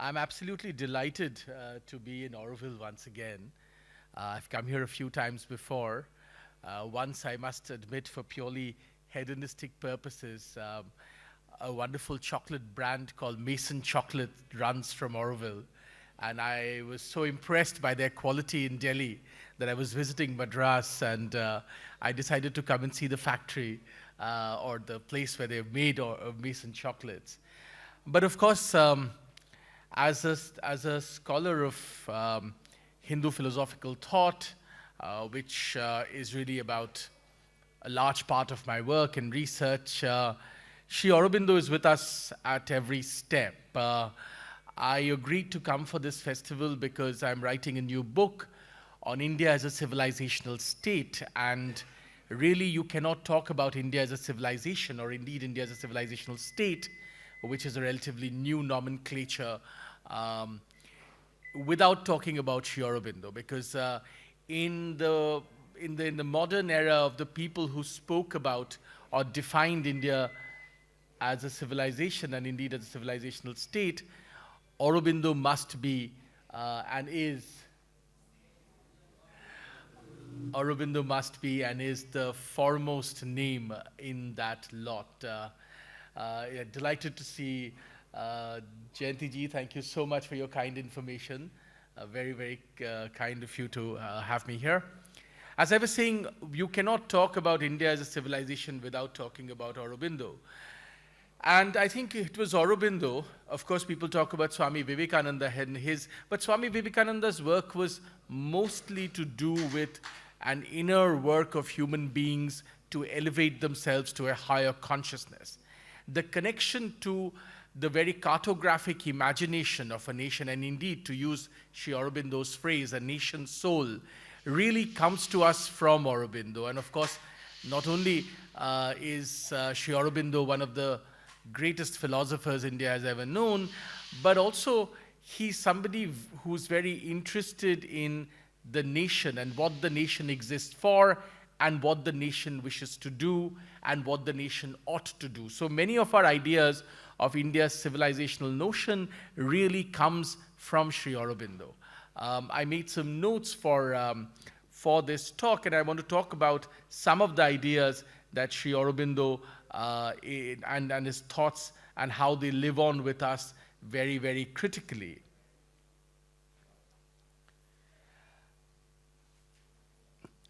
I'm absolutely delighted to be in Auroville once again. I've come here a few times before. Once, I must admit, for purely hedonistic purposes. A wonderful chocolate brand called Mason Chocolate runs from Auroville. And I was so impressed by their quality in Delhi that I was visiting Madras and I decided to come and see the factory or the place where they made Mason chocolates. But of course, as a scholar of Hindu philosophical thought, which is really about a large part of my work and research, Sri Aurobindo is with us at every step. I agreed to come for this festival because I'm writing a new book on India as a civilizational state, and really you cannot talk about India as a civilization, or indeed India as a civilizational state, which is a relatively new nomenclature, without talking about Sri Aurobindo, because in the modern era of the people who spoke about or defined India as a civilization and indeed as a civilizational state, Aurobindo must be and is Aurobindo must be and is the foremost name in that lot. Yeah, delighted to see Jayanti ji. Thank you so much for your kind information. Very, very kind of you to have me here. As I was saying, you cannot talk about India as a civilization without talking about Aurobindo. And I think it was Aurobindo. Of course, people talk about Swami Vivekananda and but Swami Vivekananda's work was mostly to do with an inner work of human beings to elevate themselves to a higher consciousness. The connection to the very cartographic imagination of a nation, and indeed, to use Sri Aurobindo's phrase, a nation's soul, really comes to us from Aurobindo. And of course, not only is Sri Aurobindo one of the greatest philosophers India has ever known, but also he's somebody who's very interested in the nation and what the nation exists for and what the nation wishes to do and what the nation ought to do. So many of our ideas of India's civilizational notion really comes from Sri Aurobindo. I made some notes for this talk, and I want to talk about some of the ideas that Sri Aurobindo and his thoughts and how they live on with us very, very critically.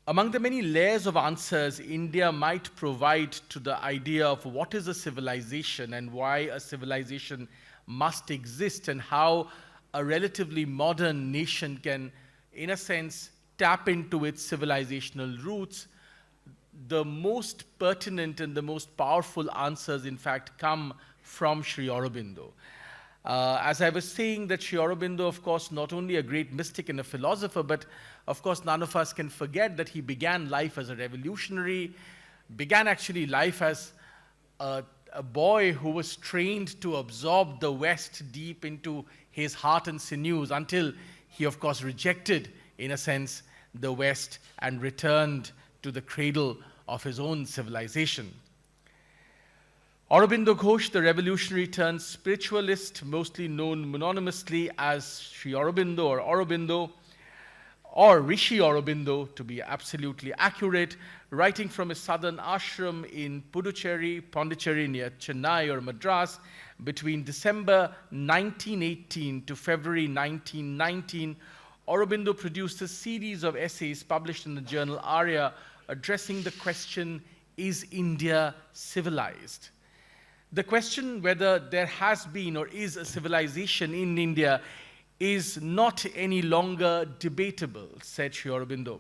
Among the many layers of answers India might provide to the idea of what is a civilization and why a civilization must exist and how a relatively modern nation can, in a sense, tap into its civilizational roots, the most pertinent and the most powerful answers, in fact, come from Sri Aurobindo. As I was saying, that Sri Aurobindo, of course, not only a great mystic and a philosopher, but of course, none of us can forget that he began life as a revolutionary, began actually life as a boy who was trained to absorb the West deep into his heart and sinews until he, of course, rejected, in a sense, the West and returned to the cradle of his own civilization. Aurobindo Ghosh, the revolutionary turned spiritualist, mostly known mononymously as Sri Aurobindo or Rishi Aurobindo, to be absolutely accurate, writing from his southern ashram in Pondicherry near Chennai or Madras between December 1918 to February 1919, Aurobindo produced a series of essays published in the journal Arya addressing the question, is India civilized? The question whether there has been or is a civilization in India is not any longer debatable, said Sri Aurobindo.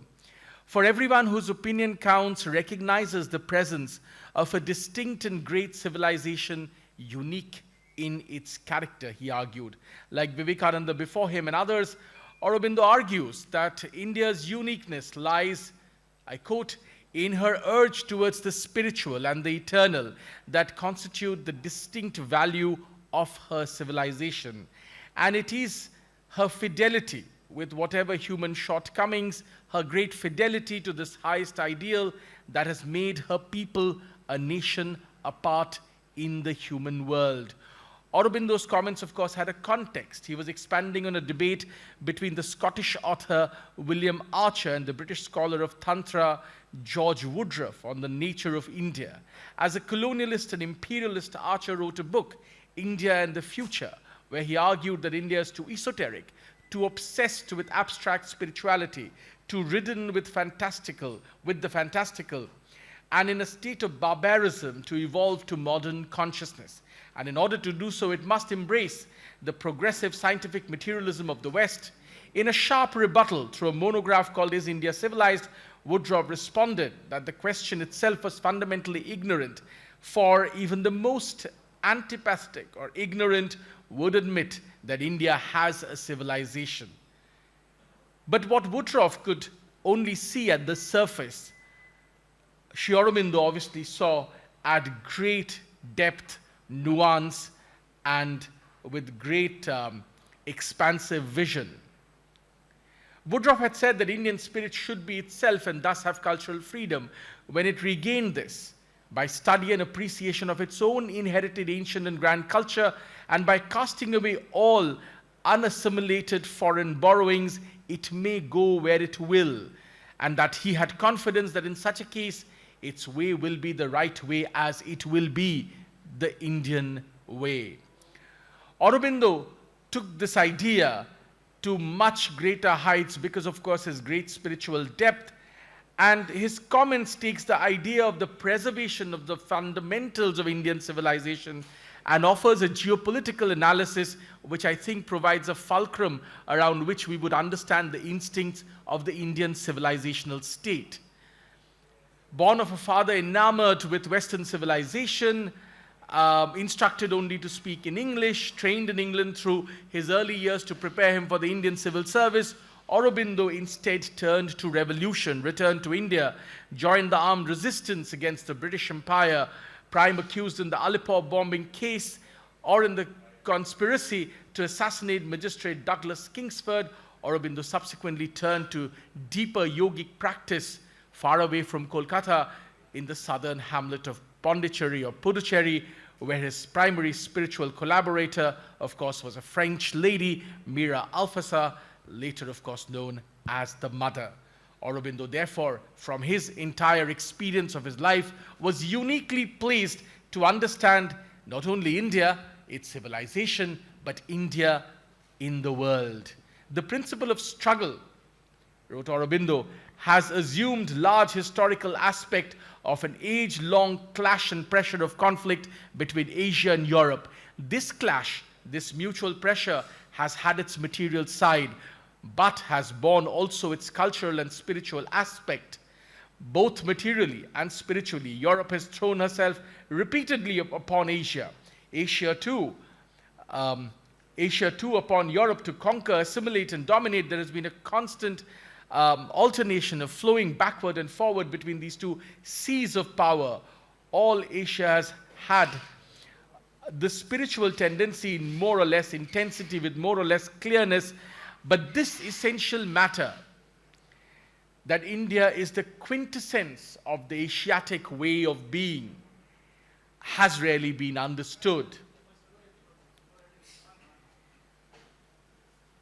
For everyone whose opinion counts recognizes the presence of a distinct and great civilization unique in its character, he argued. Like Vivekananda before him and others, Aurobindo argues that India's uniqueness lies, I quote, in her urge towards the spiritual and the eternal that constitute the distinct value of her civilization. And it is her fidelity with whatever human shortcomings, her great fidelity to this highest ideal that has made her people a nation apart in the human world. Aurobindo's comments, of course, had a context. He was expanding on a debate between the Scottish author William Archer and the British scholar of Tantra George Woodruff on the nature of India. As a colonialist and imperialist, Archer wrote a book, India and the Future, where he argued that India is too esoteric, too obsessed with abstract spirituality, too ridden with the fantastical, and in a state of barbarism to evolve to modern consciousness. And in order to do so, it must embrace the progressive scientific materialism of the West. In a sharp rebuttal through a monograph called Is India Civilized?, Woodruff responded that the question itself was fundamentally ignorant, for even the most antipathetic or ignorant would admit that India has a civilization. But what Woodruff could only see at the surface, Sri Aurobindo obviously saw at great depth, nuance, and with great expansive vision. Woodruff had said that Indian spirit should be itself and thus have cultural freedom. When it regained this, by study and appreciation of its own inherited ancient and grand culture, and by casting away all unassimilated foreign borrowings, it may go where it will, and that he had confidence that in such a case, its way will be the right way, as it will be the Indian way. Aurobindo took this idea to much greater heights because, of course, his great spiritual depth, and his comments takes the idea of the preservation of the fundamentals of Indian civilization and offers a geopolitical analysis which I think provides a fulcrum around which we would understand the instincts of the Indian civilizational state. Born of a father enamored with Western civilization, instructed only to speak in English, trained in England through his early years to prepare him for the Indian civil service, Aurobindo instead turned to revolution, returned to India, joined the armed resistance against the British Empire, prime accused in the Alipore bombing case or in the conspiracy to assassinate Magistrate Douglas Kingsford. Aurobindo subsequently turned to deeper yogic practice far away from Kolkata in the southern hamlet of Pondicherry or Puducherry, where his primary spiritual collaborator, of course, was a French lady, Mira Alfassa, later, of course, known as the Mother. Aurobindo, therefore, from his entire experience of his life, was uniquely placed to understand not only India, its civilization, but India in the world. The principle of struggle, wrote Aurobindo, has assumed large historical aspect of an age-long clash and pressure of conflict between Asia and Europe. This clash, this mutual pressure, has had its material side, but has borne also its cultural and spiritual aspect. Both materially and spiritually, Europe has thrown herself repeatedly upon Asia. Asia too upon Europe to conquer, assimilate, and dominate. There has been a constant alternation of flowing backward and forward between these two seas of power. All Asia has had the spiritual tendency in more or less intensity, with more or less clearness, but this essential matter, that India is the quintessence of the Asiatic way of being, has rarely been understood.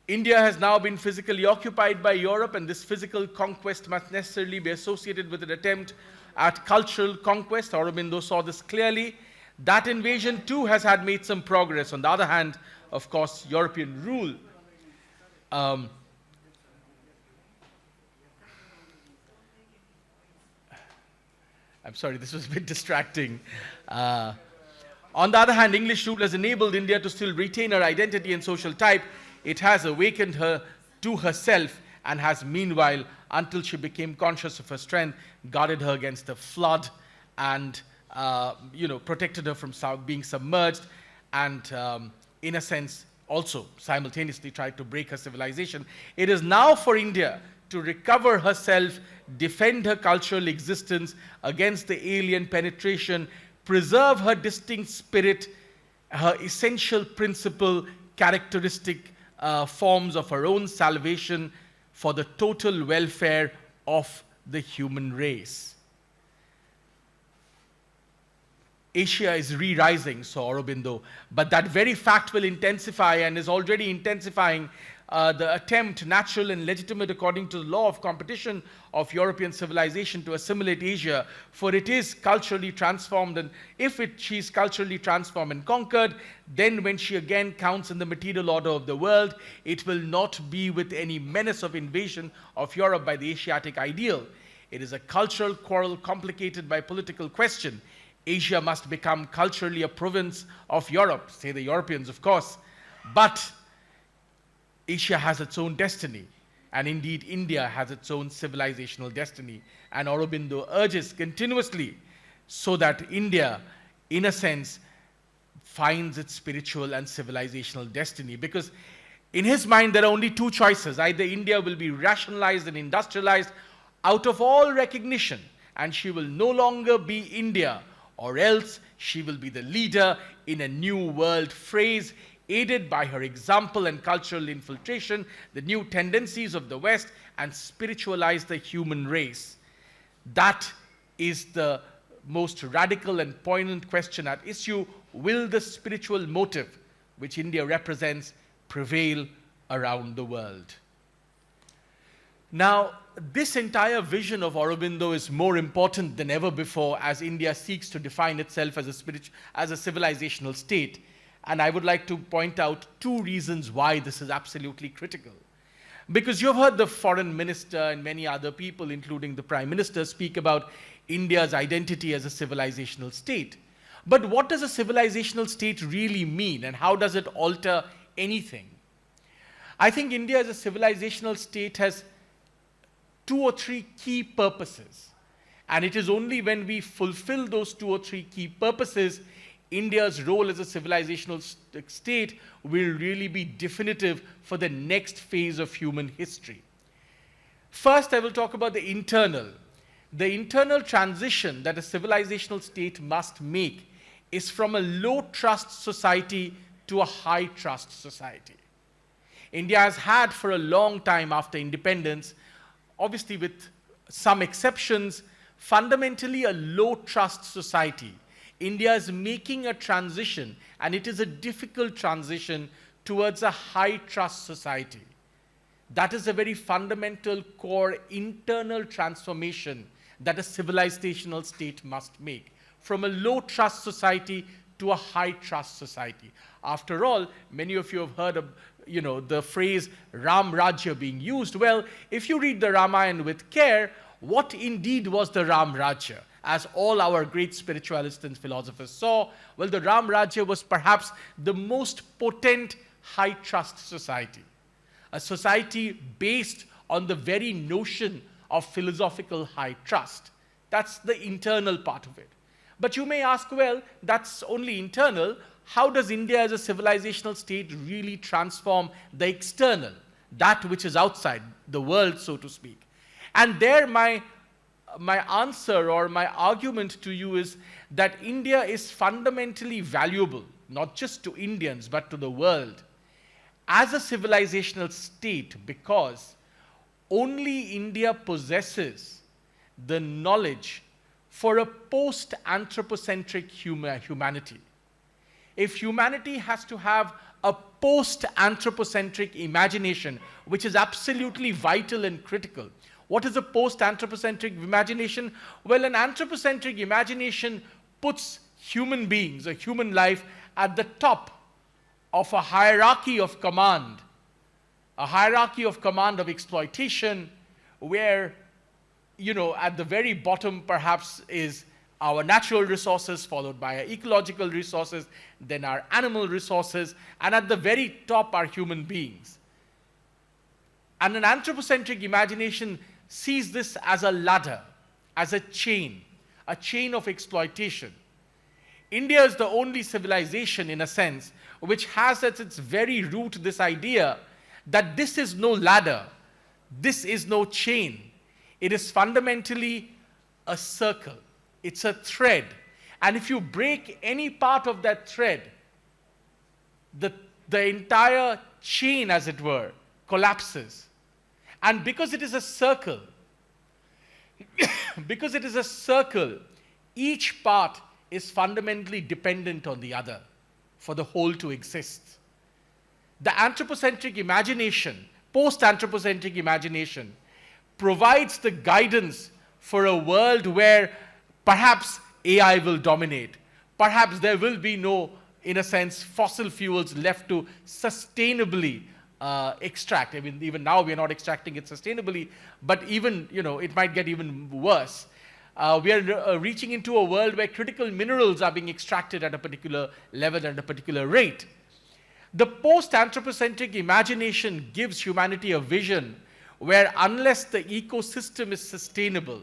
India has now been physically occupied by Europe, and this physical conquest must necessarily be associated with an attempt at cultural conquest. Aurobindo saw this clearly. That invasion too has had made some progress. On the other hand, of course, European rule I'm sorry, this was a bit distracting. On the other hand, English rule has enabled India to still retain her identity and social type. It has awakened her to herself and has meanwhile, until she became conscious of her strength, guarded her against the flood and protected her from being submerged, and in a sense also simultaneously tried to break her civilization. It is now for India to recover herself, defend her cultural existence against the alien penetration, preserve her distinct spirit, her essential principle, characteristic forms of her own salvation for the total welfare of the human race. Asia is re-rising, so Aurobindo, but that very fact will intensify and is already intensifying the attempt, natural and legitimate according to the law of competition of European civilization to assimilate Asia, for it is culturally transformed, and if she is culturally transformed and conquered, then when she again counts in the material order of the world, it will not be with any menace of invasion of Europe by the Asiatic ideal. It is a cultural quarrel complicated by political question. Asia must become culturally a province of Europe, say the Europeans, of course. But Asia has its own destiny, and indeed India has its own civilizational destiny. And Aurobindo urges continuously so that India, in a sense, finds its spiritual and civilizational destiny. Because in his mind, there are only two choices. Either India will be rationalized and industrialized out of all recognition, and she will no longer be India, or else she will be the leader in a new world phrase, aided by her example and cultural infiltration, the new tendencies of the West, and spiritualize the human race. That is the most radical and poignant question at issue. Will the spiritual motive, which India represents, prevail around the world? Now, this entire vision of Aurobindo is more important than ever before as India seeks to define itself as a civilizational state. And I would like to point out two reasons why this is absolutely critical. Because you've heard the foreign minister and many other people, including the prime minister, speak about India's identity as a civilizational state. But what does a civilizational state really mean, and how does it alter anything? I think India as a civilizational state has 2 or 3 key purposes. And it is only when we fulfill those 2 or 3 key purposes, India's role as a civilizational state will really be definitive for the next phase of human history. First, I will talk about the internal. The internal transition that a civilizational state must make is from a low-trust society to a high-trust society. India has had for a long time after independence, obviously with some exceptions, fundamentally a low-trust society. India is making a transition, and it is a difficult transition towards a high-trust society. That is a very fundamental core internal transformation that a civilizational state must make, from a low-trust society to a high-trust society. After all, many of you have heard of the phrase Ram Rajya being used. Well, if you read the Ramayana with care, what indeed was the Ram Rajya? As all our great spiritualists and philosophers saw, well, the Ram Rajya was perhaps the most potent high-trust society. A society based on the very notion of philosophical high trust. That's the internal part of it. But you may ask, well, that's only internal. How does India as a civilizational state really transform the external, that which is outside, the world, so to speak? And there my answer or my argument to you is that India is fundamentally valuable, not just to Indians, but to the world, as a civilizational state, because only India possesses the knowledge for a post-anthropocentric humanity. If humanity has to have a post-anthropocentric imagination, which is absolutely vital and critical. What is a post-anthropocentric imagination? Well, an anthropocentric imagination puts human beings, or human life, at the top of a hierarchy of command of exploitation, where, at the very bottom perhaps is our natural resources, followed by our ecological resources, then our animal resources, and at the very top are human beings. And an anthropocentric imagination sees this as a ladder, as a chain of exploitation. India is the only civilization, in a sense, which has at its very root this idea that this is no ladder, this is no chain. It is fundamentally a circle. It's a thread. And if you break any part of that thread, the entire chain, as it were, collapses. And because it is a circle, each part is fundamentally dependent on the other for the whole to exist. The anthropocentric imagination, post-anthropocentric imagination, provides the guidance for a world where perhaps AI will dominate. Perhaps there will be no, in a sense, fossil fuels left to sustainably extract. I mean, even now we are not extracting it sustainably, but even, it might get even worse. We are reaching into a world where critical minerals are being extracted at a particular level and a particular rate. The post-anthropocentric imagination gives humanity a vision where unless the ecosystem is sustainable,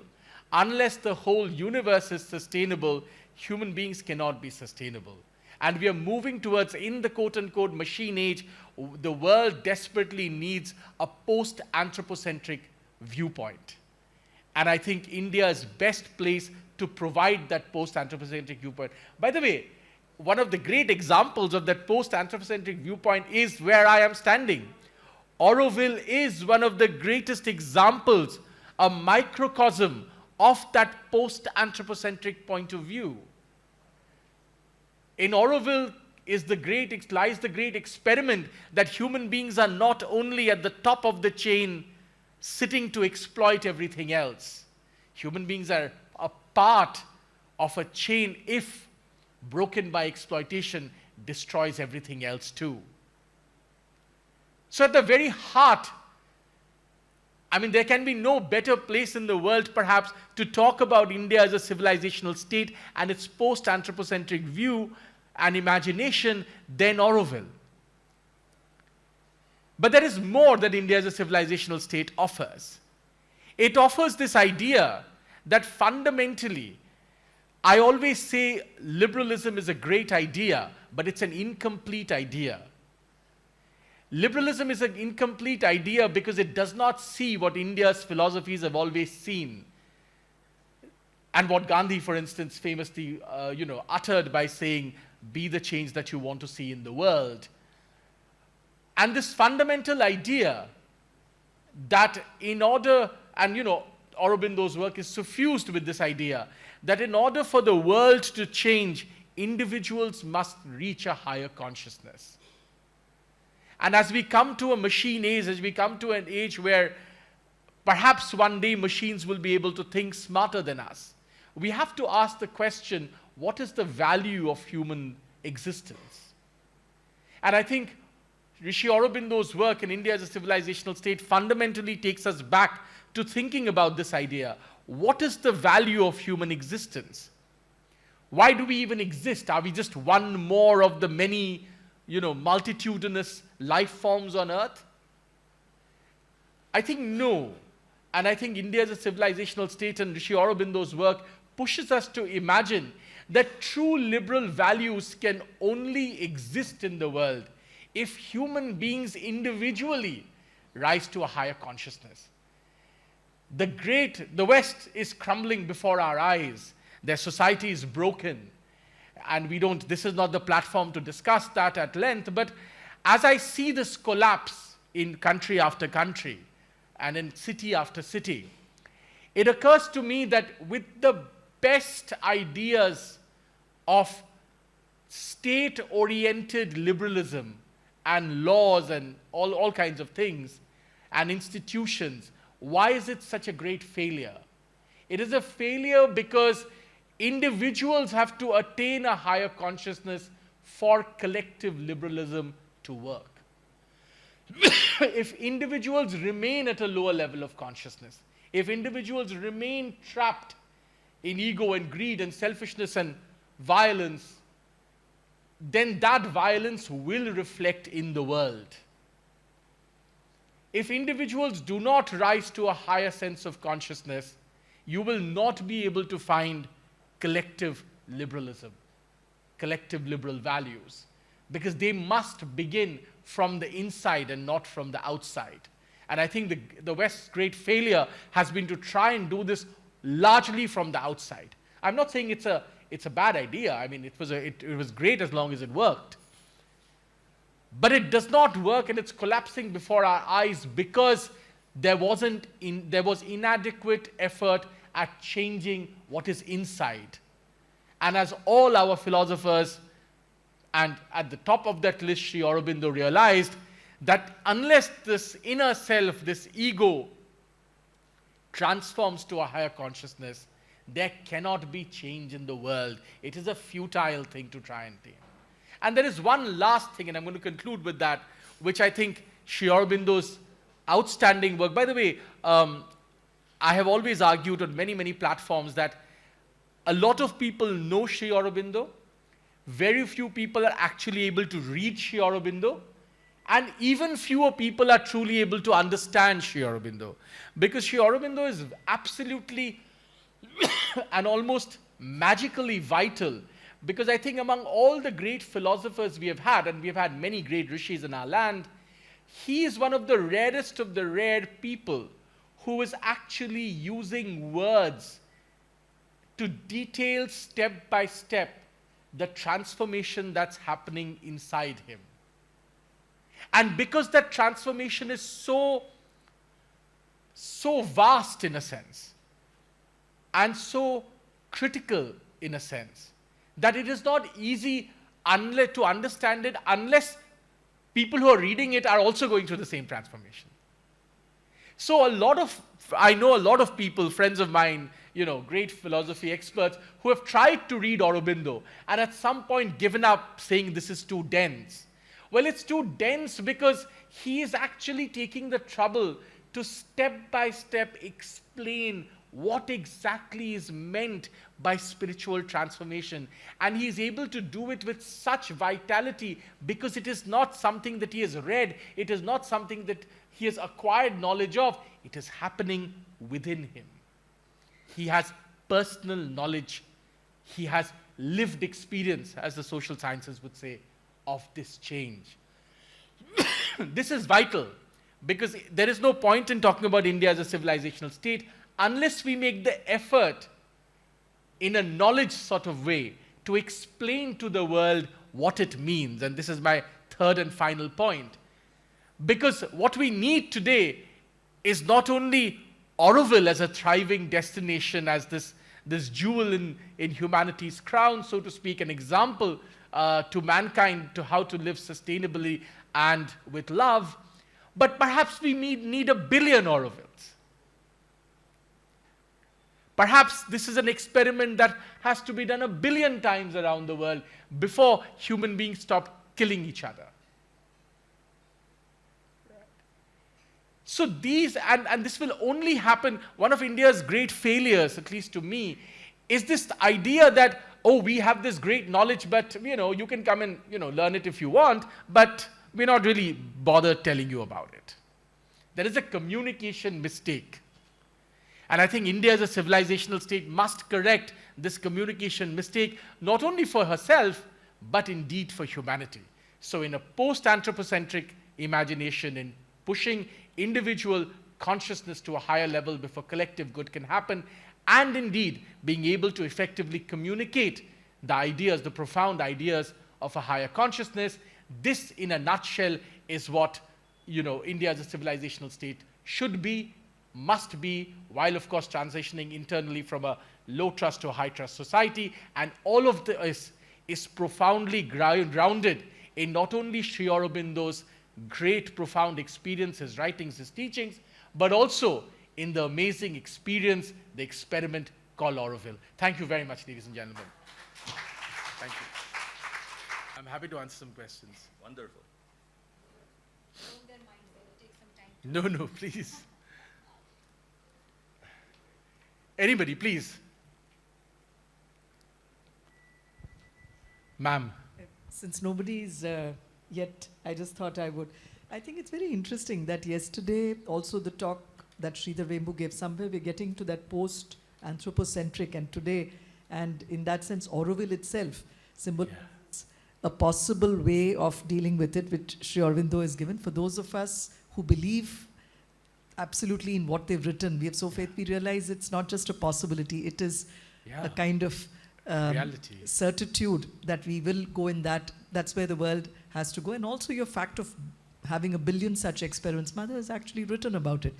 unless the whole universe is sustainable, human beings cannot be sustainable. And we are moving towards, in the quote-unquote machine age, the world desperately needs a post-anthropocentric viewpoint. And I think India is best placed to provide that post-anthropocentric viewpoint. By the way, one of the great examples of that post-anthropocentric viewpoint is where I am standing. Auroville is one of the greatest examples, a microcosm of that post-anthropocentric point of view. In Auroville lies the great experiment that human beings are not only at the top of the chain sitting to exploit everything else. Human beings are a part of a chain, if broken by exploitation, destroys everything else too. So at the very heart, I mean, there can be no better place in the world, perhaps, to talk about India as a civilizational state and its post-anthropocentric view and imagination than Auroville. But there is more that India as a civilizational state offers. It offers this idea that fundamentally, I always say liberalism is a great idea, but it's an incomplete idea. Liberalism is an incomplete idea because it does not see what India's philosophies have always seen. And what Gandhi, for instance, famously uttered by saying, be the change that you want to see in the world. And this fundamental idea that in order, and Aurobindo's work is suffused with this idea, that in order for the world to change, individuals must reach a higher consciousness. And as we come to a machine age, as we come to an age where perhaps one day machines will be able to think smarter than us, we have to ask the question, what is the value of human existence? And I think Sri Aurobindo's work in India as a civilizational state fundamentally takes us back to thinking about this idea. What is the value of human existence? Why do we even exist? Are we just one more of the many, multitudinous life forms on Earth? I think no. And I think India as a civilizational state and Sri Aurobindo's work pushes us to imagine that true liberal values can only exist in the world if human beings individually rise to a higher consciousness. The West is crumbling before our eyes. Their society is broken. And this is not the platform to discuss that at length, but as I see this collapse in country after country and in city after city, it occurs to me that with the best ideas of state-oriented liberalism and laws and all kinds of things and institutions, why is it such a great failure? It is a failure because individuals have to attain a higher consciousness for collective liberalism to work. If individuals remain at a lower level of consciousness, if individuals remain trapped in ego and greed and selfishness and violence, then that violence will reflect in the world. If individuals do not rise to a higher sense of consciousness, you will not be able to find collective liberalism, collective liberal values, because they must begin from the inside and not from the outside. And I think the West's great failure has been to try and do this largely from the outside. I'm not saying it's a bad idea. I mean, it was great as long as it worked. But it does not work, and it's collapsing before our eyes because there was inadequate effort at changing what is inside. And as all our philosophers, and at the top of that list, Sri Aurobindo realized that unless this inner self, this ego, transforms to a higher consciousness, there cannot be change in the world. It is a futile thing to try and attain. And there is one last thing, and I'm going to conclude with that, which I think Sri Aurobindo's outstanding work. By the way, I have always argued on many, many platforms that a lot of people know Sri Aurobindo. Very few people are actually able to read Sri Aurobindo. And even fewer people are truly able to understand Sri Aurobindo. Because Sri Aurobindo is absolutely and almost magically vital. Because I think among all the great philosophers we have had, and we have had many great rishis in our land, he is one of the rarest of the rare people who is actually using words to detail step by step the transformation that's happening inside him. And because that transformation is so vast in a sense, and so critical in a sense, that it is not easy to understand it unless people who are reading it are also going through the same transformation. So I know a lot of people, friends of mine, great philosophy experts, who have tried to read Aurobindo and at some point given up, saying this is too dense. Well, it's too dense because he is actually taking the trouble to step by step explain what exactly is meant by spiritual transformation. And he is able to do it with such vitality because it is not something that he has read, it is not something that he has acquired knowledge of, it is happening within him. He has personal knowledge, he has lived experience, as the social sciences would say, of this change. This is vital because there is no point in talking about India as a civilizational state unless we make the effort in a knowledge sort of way to explain to the world what it means. And this is my third and final point. Because what we need today is not only Auroville as a thriving destination, as this jewel in humanity's crown, so to speak, an example to mankind to how to live sustainably and with love, but perhaps we need 1 billion Aurovilles. Perhaps this is an experiment that has to be done 1 billion times around the world before human beings stop killing each other. So these, and this will only happen, one of India's great failures, at least to me, is this idea that, oh, we have this great knowledge, but, you can come and, learn it if you want, but we're not really bothered telling you about it. There is a communication mistake. And I think India as a civilizational state must correct this communication mistake, not only for herself, but indeed for humanity. So in a post-anthropocentric imagination, in pushing individual consciousness to a higher level before collective good can happen, and indeed being able to effectively communicate the ideas, the profound ideas of a higher consciousness. This, in a nutshell, is what India as a civilizational state should be, must be, while of course transitioning internally from a low trust to a high trust society. And all of this is profoundly grounded in not only Sri Aurobindo's great profound experience, his writings, his teachings, but also in the amazing experience, the experiment called Auroville. Thank you very much, ladies and gentlemen. Thank you. I'm happy to answer some questions. Wonderful. No, please. Anybody, please. Ma'am. Since nobody's yet, I just thought I would. I think it's very interesting that yesterday, also the talk that Sri Aurobindo gave, somewhere we're getting to that post-anthropocentric, and today, and in that sense, Auroville itself symbolizes a possible way of dealing with it, which Sri Aurobindo has given. For those of us who believe absolutely in what they've written, we have so faith, we realize it's not just a possibility, it is a kind of reality, certitude that we will go in that. That's where the world has to go. And also your fact of having 1 billion such experiments. Mother has actually written about it.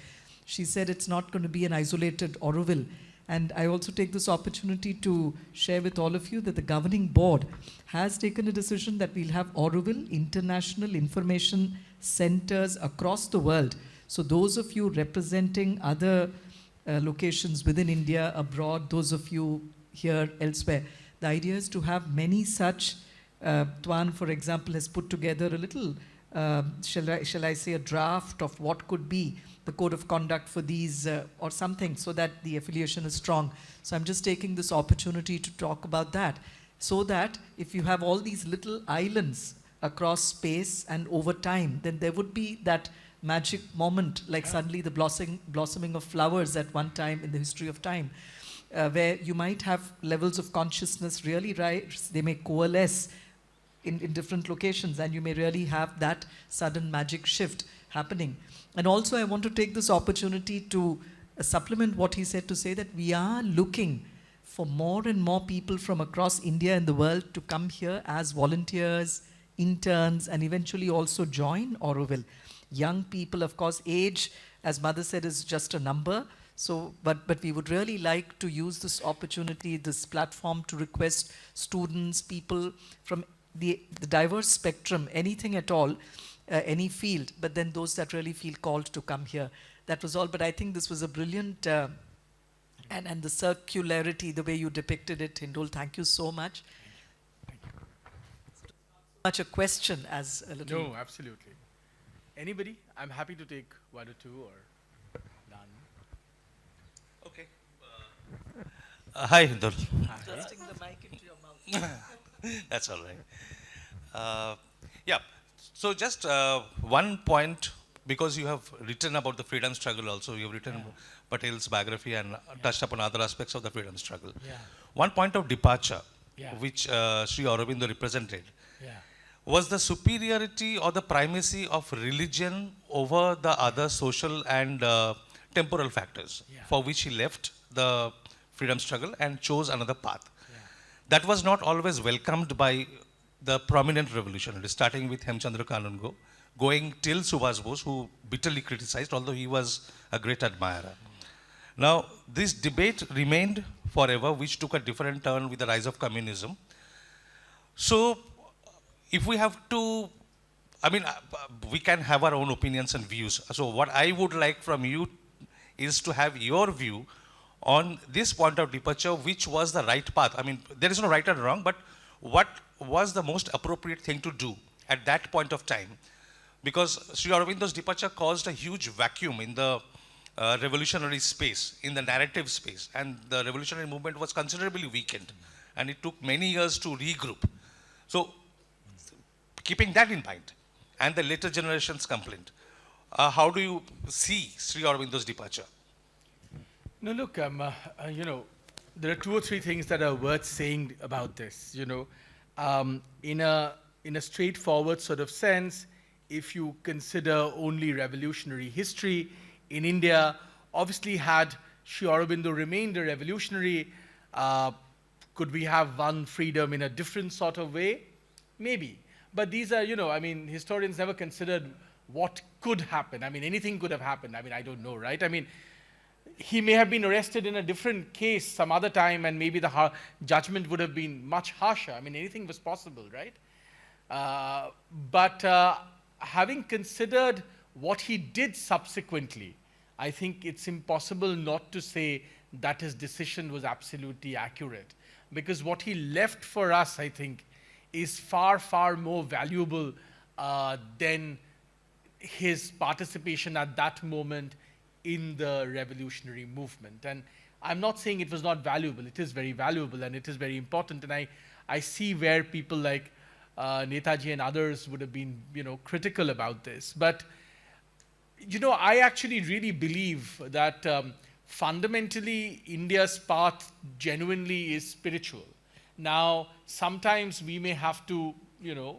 She said it's not going to be an isolated Auroville. And I also take this opportunity to share with all of you that the governing board has taken a decision that we'll have Auroville international information centers across the world. So those of you representing other locations within India, abroad, those of you here, elsewhere, the idea is to have many such. Tuan, for example, has put together a little, shall I say, a draft of what could be the code of conduct for these or something, so that the affiliation is strong. So I'm just taking this opportunity to talk about that, so that if you have all these little islands across space and over time, then there would be that magic moment, like suddenly the blossoming of flowers at one time in the history of time, where you might have levels of consciousness really rise, they may coalesce in different locations, and you may really have that sudden magic shift happening. And also I want to take this opportunity to supplement what he said, to say that we are looking for more and more people from across India and the world to come here as volunteers, interns, and eventually also join Auroville. Young people, of course, age, as Mother said, is just a number. So, but we would really like to use this opportunity, this platform, to request students, people from the diverse spectrum, anything at all, any field, but then those that really feel called to come here. That was all, but I think this was a brilliant, and the circularity, the way you depicted it, Hindol, thank you so much. Thank you. Much a question as a little... No, absolutely. Anybody? I'm happy to take one or two or none. Okay. Hi, Hindol. Thrusting the mic into your mouth. That's all right. Yeah. So just one point, because you have written about the freedom struggle also, you have written about Patel's biography and touched upon other aspects of the freedom struggle. Yeah. One point of departure, Yeah. which Sri Aurobindo represented, Yeah. was the superiority or the primacy of religion over the other social and temporal factors, for which he left the freedom struggle and chose another path. That was not always welcomed by the prominent revolutionaries, starting with Hemchandra Kanungo, going till Subhash Bose, who bitterly criticized, although he was a great admirer. Now, this debate remained forever, which took a different turn with the rise of communism. So, if we have to, I mean, we can have our own opinions and views. So, what I would like from you is to have your view on this point of departure, which was the right path. I mean, there is no right or wrong, but what was the most appropriate thing to do at that point of time? Because Sri Aurobindo's departure caused a huge vacuum in the revolutionary space, in the narrative space, and the revolutionary movement was considerably weakened, and it took many years to regroup. So, keeping that in mind, and the later generation's complaint, how do you see Sri Aurobindo's departure? No, look, you know, there are two or three things that are worth saying about this. You know, in a straightforward sort of sense, if you consider only revolutionary history in India, obviously had Sri Aurobindo remained a revolutionary, could we have won freedom in a different sort of way? Maybe. But these are, you know, I mean, historians never considered what could happen. I mean, anything could have happened. I mean, I don't know, right? I mean, he may have been arrested in a different case some other time, and maybe the judgment would have been much harsher. I mean, anything was possible, right? But having considered what he did subsequently, I think it's impossible not to say that his decision was absolutely accurate. Because what he left for us, I think, is far, far more valuable than his participation at that moment in the revolutionary movement. And I'm not saying it was not valuable. It is very valuable and it is very important. And I see where people like Netaji and others would have been, you know, critical about this. But, you know, I actually really believe that fundamentally India's path genuinely is spiritual. Now, sometimes we may have to, you know,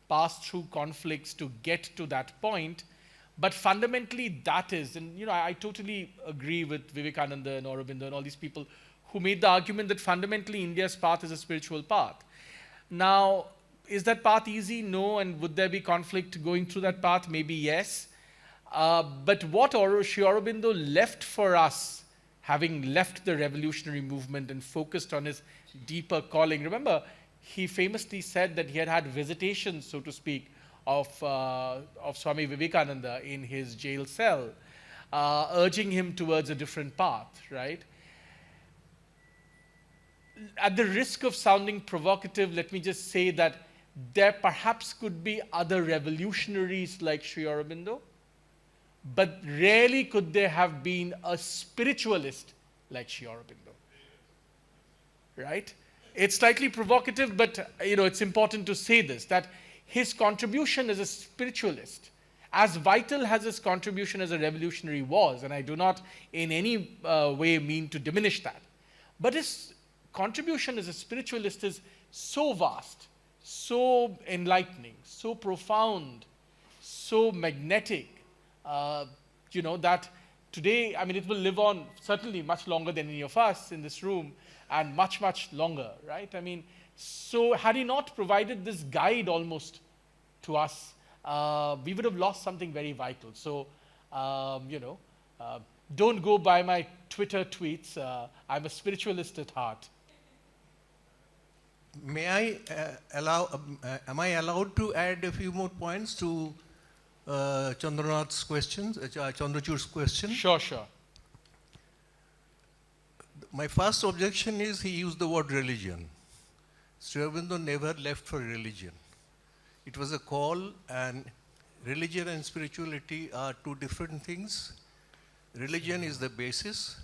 pass through conflicts to get to that point. But fundamentally, that is, and you know, I totally agree with Vivekananda and Aurobindo and all these people who made the argument that fundamentally India's path is a spiritual path. Now, is that path easy? No. And would there be conflict going through that path? Maybe yes. But what Sri Aurobindo left for us having left the revolutionary movement and focused on his deeper calling. Remember, he famously said that he had had visitations, so to speak, of Swami Vivekananda in his jail cell, urging him towards a different path, right? At the risk of sounding provocative, let me just say that there perhaps could be other revolutionaries like Sri Aurobindo, but rarely could there have been a spiritualist like Sri Aurobindo, right? It's slightly provocative, but it's important to say this, that his contribution as a spiritualist, as vital as his contribution as a revolutionary was, and I do not in any way mean to diminish that, but his contribution as a spiritualist is so vast, so enlightening, so profound, so magnetic, that today, it will live on certainly much longer than any of us in this room, and much, much longer, right? So had he not provided this guide almost to us, we would have lost something very vital. So, don't go by my Twitter tweets. I'm a spiritualist at heart. May I am I allowed to add a few more points to Chandranath's questions, Chandrachud's question? Sure, sure. My first objection is he used the word religion. Sri Aurobindo never left for religion. It was a call, and religion and spirituality are two different things. Religion is the basis.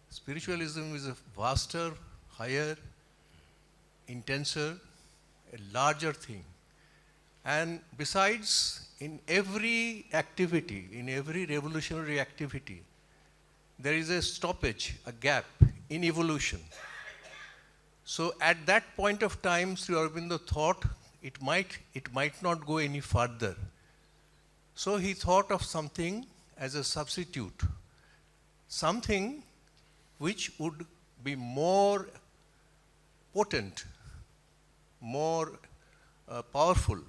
Spiritualism is a vaster, higher, intenser, a larger thing. And besides, in every activity, in every revolutionary activity, there is a stoppage, a gap in evolution. So at that point of time, Sri Aurobindo thought it might not go any further. So he thought of something as a substitute, something which would be more potent, more powerful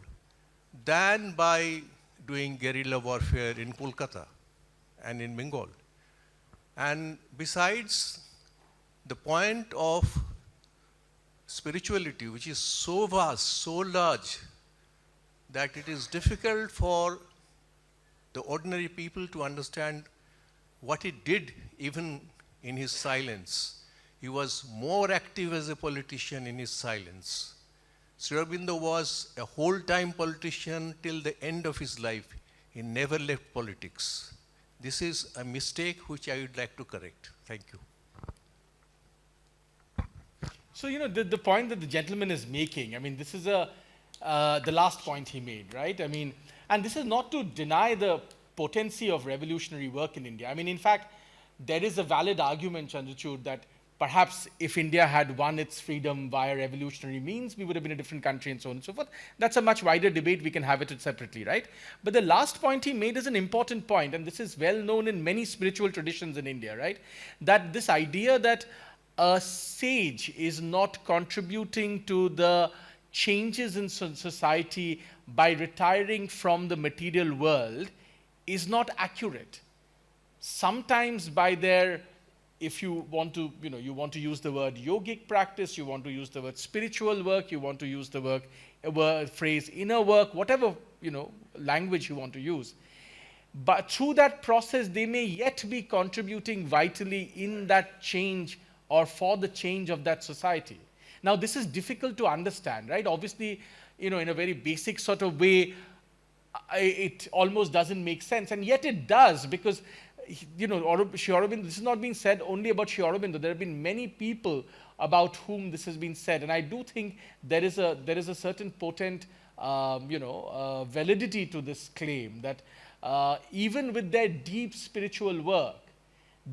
than by doing guerrilla warfare in Kolkata and in Bengal. And besides, the point of spirituality, which is so vast, so large, that it is difficult for the ordinary people to understand what he did even in his silence. He was more active as a politician in his silence. Sri Aurobindo was a whole-time politician till the end of his life. He never left politics. This is a mistake which I would like to correct. Thank you. So, the point that the gentleman is making, this is the last point he made, right? And this is not to deny the potency of revolutionary work in India. In fact, there is a valid argument, Chandrachud, that perhaps if India had won its freedom via revolutionary means, we would have been a different country and so on and so forth. That's a much wider debate. We can have it separately, right? But the last point he made is an important point, and this is well known in many spiritual traditions in India, right? That this idea that a sage is not contributing to the changes in society by retiring from the material world is not accurate. Sometimes by their, if you want to, you want to use the word yogic practice, you want to use the word spiritual work, you want to use the phrase inner work, whatever, language you want to use. But through that process, they may yet be contributing vitally in that change or for the change of that society. Now, this is difficult to understand, right? Obviously, in a very basic sort of way, it almost doesn't make sense, and yet it does, because Sri Aurobindo, this is not being said only about Sri Aurobindo. There have been many people about whom this has been said, and I do think there is a certain potent validity to this claim that even with their deep spiritual work,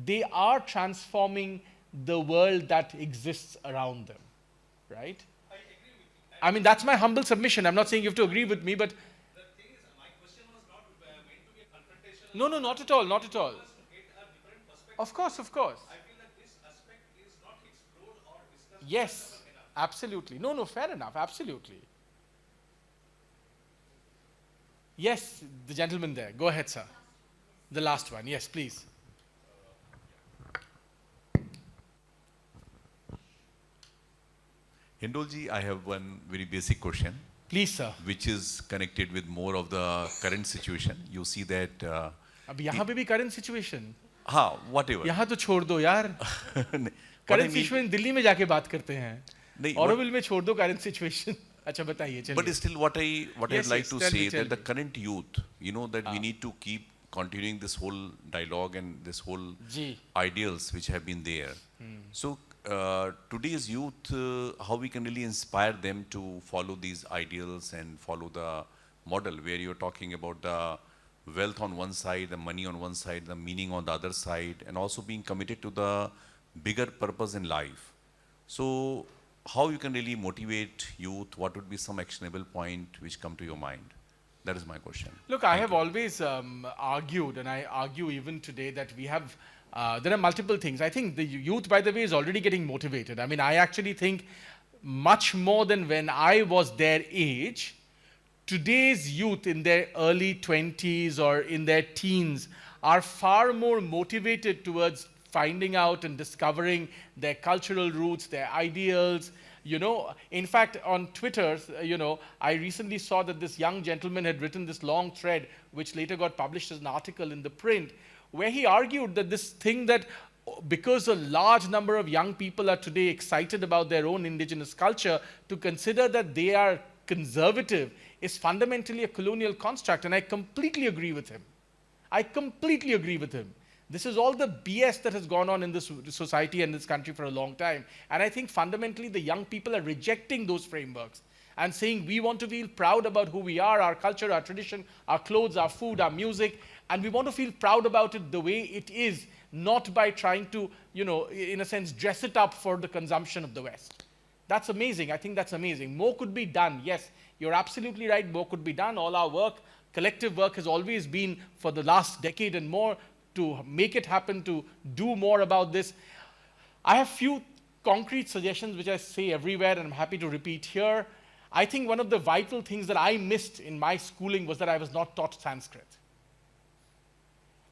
they are transforming the world that exists around them, right? I agree with you. That's my humble submission. I'm not saying you have to agree with me, but The thing is, my question was not meant to be a confrontation. no, not at all, not at all. To get a different perspective. Of course. I feel that this aspect is not explored or discussed. Yes, enough. absolutely. No, fair enough, absolutely. Yes, the gentleman there. Go ahead, sir. The last one. Yes, please. Hindolji, I have one very basic question, Please, sir. which is connected with more of the current situation. You see that, अब यहाँ पे भी current situation. whatever. यहाँ तो छोड़ दो यार. What I Current mean- situation Delhi में जाके बात करते हैं. नहीं, Auroville में छोड़ दो current situation. अच्छा बताइए चलिए. But still, what I'd Yes, like yes, to tell say me, tell that the me. current youth, you know, that we need to keep continuing this whole dialogue and this whole ji. ideals which have been there. So today's youth, how we can really inspire them to follow these ideals and follow the model where you're talking about the wealth on one side, the money on one side, the meaning on the other side, and also being committed to the bigger purpose in life. So how you can really motivate youth? What would be some actionable point which come to your mind? That is my question. Look, I have always argued, and I argue even today, that we have, there are multiple things. I think the youth, by the way, is already getting motivated. I mean, I actually think much more than when I was their age, today's youth in their early 20s or in their teens are far more motivated towards finding out and discovering their cultural roots, their ideals. You know, in fact, on Twitter, you know, I recently saw that this young gentleman had written this long thread, which later got published as an article in the print, where he argued that this thing that because a large number of young people are today excited about their own indigenous culture, to consider that they are conservative is fundamentally a colonial construct. And I completely agree with him. I completely agree with him. This is all the BS that has gone on in this society and this country for a long time. And I think fundamentally the young people are rejecting those frameworks and saying we want to feel proud about who we are, our culture, our tradition, our clothes, our food, our music, and we want to feel proud about it the way it is, not by trying to, you know, in a sense, dress it up for the consumption of the West. That's amazing. I think that's amazing. More could be done. Yes, you're absolutely right. More could be done. All our work, collective work, has always been for the last decade and more to make it happen, to do more about this. I have few concrete suggestions which I say everywhere and I'm happy to repeat here. I think one of the vital things that I missed in my schooling was that I was not taught Sanskrit.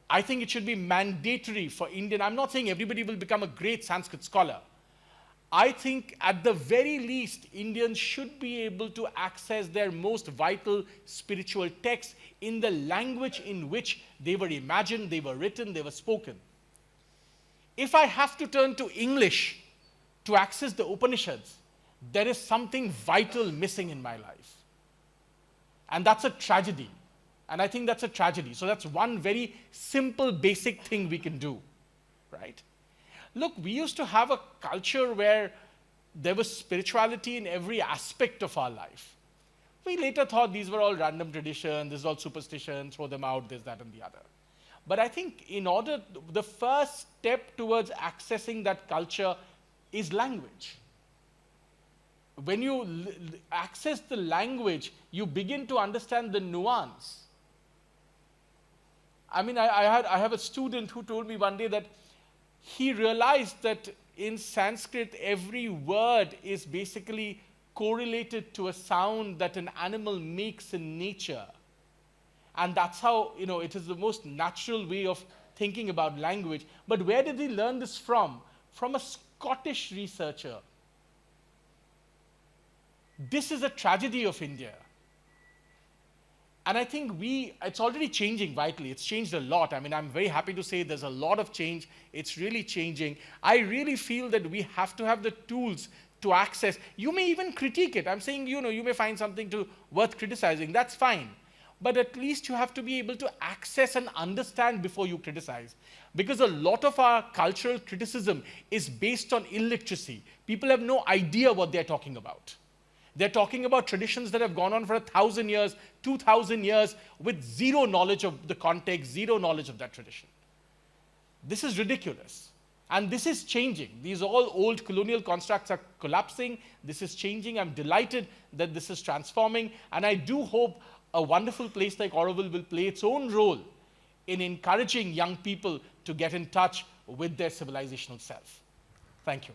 I think it should be mandatory for Indian. I'm not saying everybody will become a great Sanskrit scholar. I think at the very least, Indians should be able to access their most vital spiritual texts in the language in which they were imagined, they were written, they were spoken. If I have to turn to English to access the Upanishads, there is something vital missing in my life. And that's a tragedy. And I think that's a tragedy. So that's one very simple, basic thing we can do, right? Look, we used to have a culture where there was spirituality in every aspect of our life. We later thought these were all random traditions, this is all superstition, throw them out, this, that, and the other. But I think the first step towards accessing that culture is language. When you access the language, you begin to understand the nuance. I mean, I have a student who told me one day that he realized that in Sanskrit, every word is basically correlated to a sound that an animal makes in nature. And that's how, you know, it is the most natural way of thinking about language. But where did he learn this from? From a Scottish researcher. This is a tragedy of India. And I think it's already changing vitally. It's changed a lot. I mean, I'm very happy to say there's a lot of change. It's really changing. I really feel that we have to have the tools to access. You may even critique it. I'm saying, you know, you may find something worth criticizing. That's fine. But at least you have to be able to access and understand before you criticize. Because a lot of our cultural criticism is based on illiteracy. People have no idea what they're talking about. They're talking about traditions that have gone on for 1,000 years, 2,000 years, with zero knowledge of the context, zero knowledge of that tradition. This is ridiculous. And this is changing. These all old colonial constructs are collapsing. This is changing. I'm delighted that this is transforming. And I do hope a wonderful place like Auroville will play its own role in encouraging young people to get in touch with their civilizational self. Thank you.